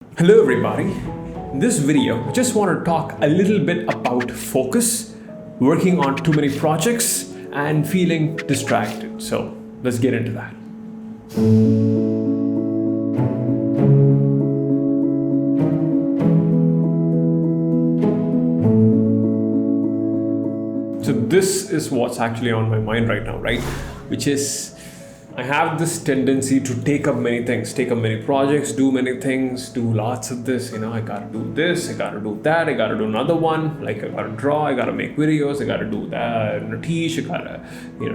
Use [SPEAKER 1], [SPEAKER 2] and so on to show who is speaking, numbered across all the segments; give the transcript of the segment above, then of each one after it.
[SPEAKER 1] Hello everybody. In this video, I just want to talk a little bit about focus, working on too many projects, and feeling distracted. So let's get into that. So this is what's actually on my mind right now, right? Which is I have this tendency to take up many things, take up many projects, do many things, do lots of this. I gotta do this, I gotta do that, I gotta do another one. Like I gotta draw, I gotta make videos, I gotta do that, teach, I gotta,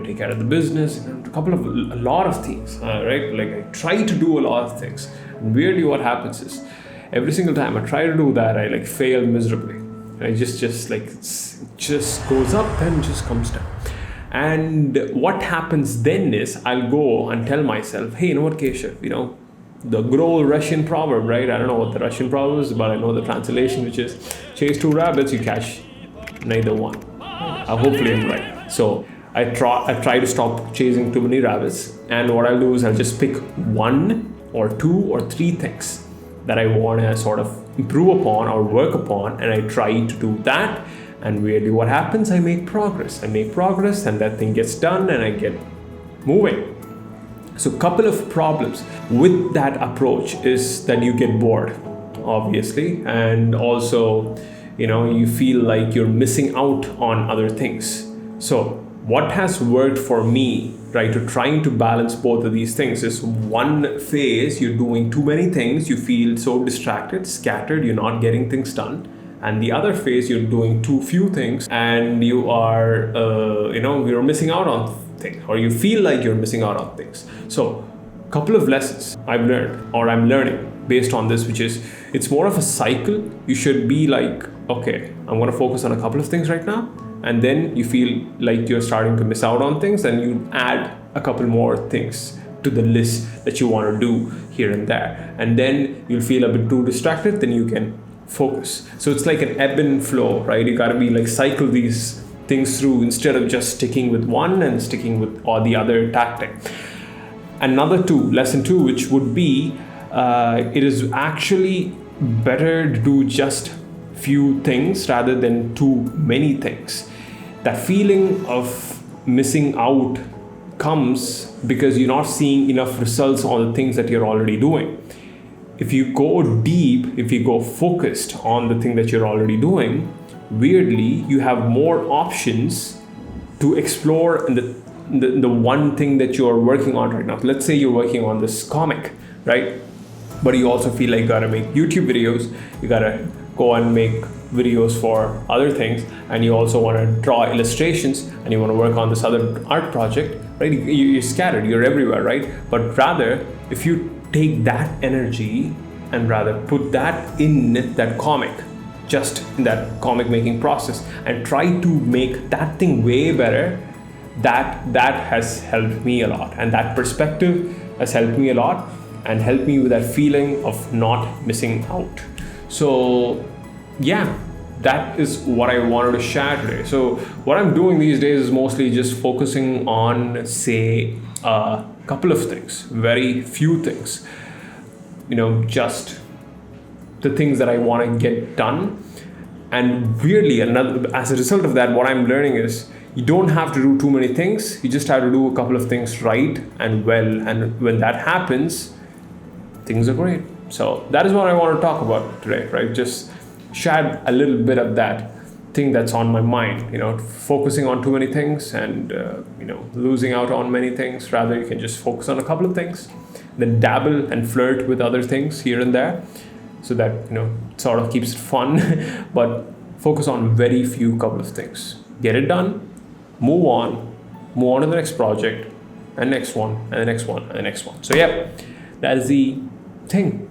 [SPEAKER 1] take care of the business, a lot of things, right? Like I try to do a lot of things. And weirdly, what happens is every single time I try to do that, I like fail miserably. I just goes up, then just comes down. And what happens then is I'll go and tell myself, hey, you know what, Keshav, the good old Russian proverb, right? I don't know what the Russian proverb is, but I know the translation, which is chase two rabbits, you catch neither one. Hopefully I'm right. So I try to stop chasing too many rabbits. And what I'll do is I'll just pick one or two or three things that I want to sort of improve upon or work upon. And I try to do that. And weirdly, what happens? I make progress, and that thing gets done, and I get moving. So, a couple of problems with that approach is that you get bored, obviously, and also, you feel like you're missing out on other things. So, what has worked for me, right, to trying to balance both of these things is one phase, you're doing too many things, you feel so distracted, scattered, you're not getting things done. And the other phase, you're doing too few things and you are, you're missing out on things, or you feel like you're missing out on things. So a couple of lessons I've learned or I'm learning based on this, which is it's more of a cycle. You should be like, okay, I'm going to focus on a couple of things right now. And then you feel like you're starting to miss out on things, and you add a couple more things to the list that you want to do here and there. And then you'll feel a bit too distracted, then you can focus. So it's like an ebb and flow, right? You got to be like cycle these things through instead of just sticking with one and sticking with all the other tactic. Lesson two, which would be it is actually better to do just few things rather than too many things. That feeling of missing out comes because you're not seeing enough results on the things that you're already doing. If you go deep, if you go focused on the thing that you're already doing, weirdly, you have more options to explore in the one thing that you're working on right now. Let's say you're working on this comic, right? But you also feel like you gotta make YouTube videos, you gotta go and make videos for other things, and you also wanna draw illustrations, and you wanna work on this other art project, right? You're scattered, you're everywhere, right? But rather, if you take that energy and rather put that in that comic, just in that comic making process, and try to make that thing way better, that has helped me a lot. And that perspective has helped me a lot and helped me with that feeling of not missing out. So yeah, that is what I wanted to share today. So what I'm doing these days is mostly just focusing on, say, a couple of things, very few things, just the things that I want to get done. And weirdly, as a result of that, what I'm learning is you don't have to do too many things. You just have to do a couple of things right and well. And when that happens, things are great. So that is what I want to talk about today, right? Just share a little bit of that thing that's on my mind, focusing on too many things and, losing out on many things. Rather, you can just focus on a couple of things, then dabble and flirt with other things here and there, so that, it sort of keeps it fun, but focus on very few couple of things. Get it done, move on to the next project, and next one, and the next one, and the next one. So yeah, that is the thing.